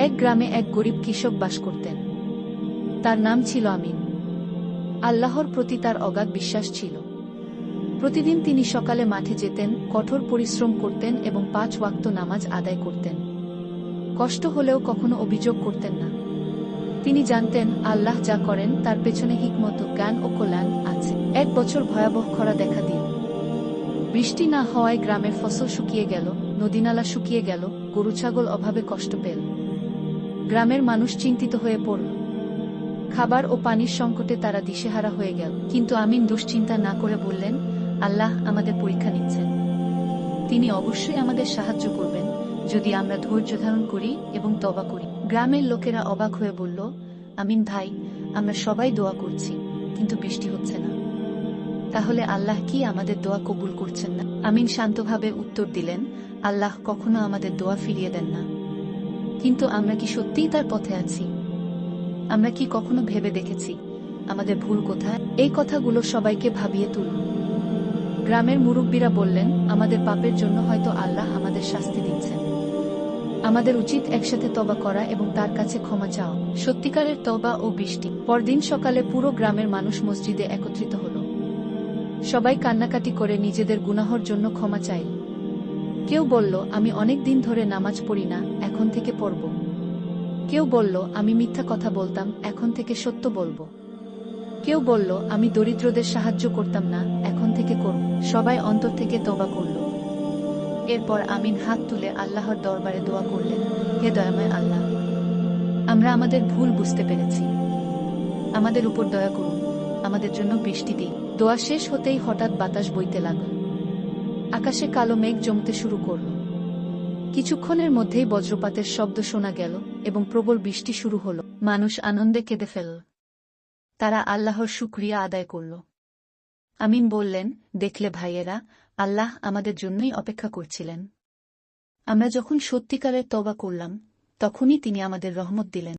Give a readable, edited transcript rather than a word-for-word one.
এক গ্রামে এক গরিব কৃষক বাস করতেন। তার নাম ছিল আমিন। আল্লাহর প্রতি তার অগাধ বিশ্বাস ছিল। প্রতিদিন তিনি সকালে মাঠে যেতেন, কঠোর পরিশ্রম করতেন এবং 5 ওয়াক্ত নামাজ আদায় করতেন। কষ্ট হলেও কখনো অভিযোগ করতেন না। তিনি জানতেন আল্লাহ যা করেন তার পেছনে হিকমত, জ্ঞান ও কল্যাণ আছে। এক বছর ভয়াবহ খরা দেখা দিল। বৃষ্টি না হওয়ায় গ্রামের ফসল শুকিয়ে গেল, নদীনালা শুকিয়ে গেল, গরু ছাগল অভাবে কষ্ট পেল। গ্রামের মানুষ চিন্তিত হয়ে পড়ল। খাবার ও পানির সংকটে তারা দিশেহারা হয়ে গেল। কিন্তু আমিন দুশ্চিন্তা না করে বললেন, আল্লাহ আমাদের পরীক্ষা নিচ্ছেন। তিনি অবশ্যই আমাদের সাহায্য করবেন যদি আমরা ধৈর্য ধারণ করি এবং তওবা করি। গ্রামের লোকেরা অবাক হয়ে বলল, আমিন ভাই, আমরা সবাই দোয়া করছি, কিন্তু বৃষ্টি হচ্ছে না। তাহলে আল্লাহ কি আমাদের দোয়া কবুল করছেন না? আমিন শান্তভাবে উত্তর দিলেন, আল্লাহ কখনো আমাদের দোয়া ফিরিয়ে দেন না। কিন্তু আমরা কি সত্যিই তার পথে আছি? আমরা কি কখনো ভেবে দেখেছি আমাদের ভুল কোথায়? এই কথাগুলো সবাইকে ভাবিয়ে তুলল। গ্রামের মুরব্বীরা বললেন, আমাদের পাপের জন্য হয়তো আল্লাহ আমাদের শাস্তি দিচ্ছেন। আমাদের উচিত একসাথে তওবা করা এবং তার কাছে ক্ষমা চাওয়া। সত্যিকারের তওবা ও বৃষ্টি। পরদিন সকালে পুরো গ্রামের মানুষ মসজিদে একত্রিত হল। সবাই কান্নাকাটি করে নিজেদের গুনাহর জন্য ক্ষমা চাইল। কেউ বলল, আমি অনেক দিন ধরে নামাজ পড়ি না, এখন থেকে পড়ব। কেউ বলল, আমি মিথ্যা কথা বলতাম, এখন থেকে সত্য বলবো। কেউ বলল, আমি দরিদ্রদের সাহায্য করতাম না, এখন থেকে করব। সবাই অন্তর থেকে তওবা করল। এরপর আমিন হাত তুলে আল্লাহর দরবারে দোয়া করলেন, হে দয়াময় আল্লাহ, আমরা আমাদের ভুল বুঝতে পেরেছি। আমাদের উপর দয়া করুন, আমাদের জন্য বৃষ্টি দিন। দোয়া শেষ হতেই হঠাৎ বাতাস বইতে লাগল। আকাশে কালো মেঘ জমতে শুরু করল। কিছুক্ষণের মধ্যেই বজ্রপাতের শব্দ শোনা গেল এবং প্রবল বৃষ্টি শুরু হল। মানুষ আনন্দে কেঁদে ফেলল। তারা আল্লাহর শুকরিয়া আদায় করল। আমিন বললেন, দেখলে ভাইয়েরা, আল্লাহ আমাদের জন্যই অপেক্ষা করছিলেন। আমরা যখন সত্যিকারের তওবা করলাম, তখনই তিনি আমাদের রহমত দিলেন।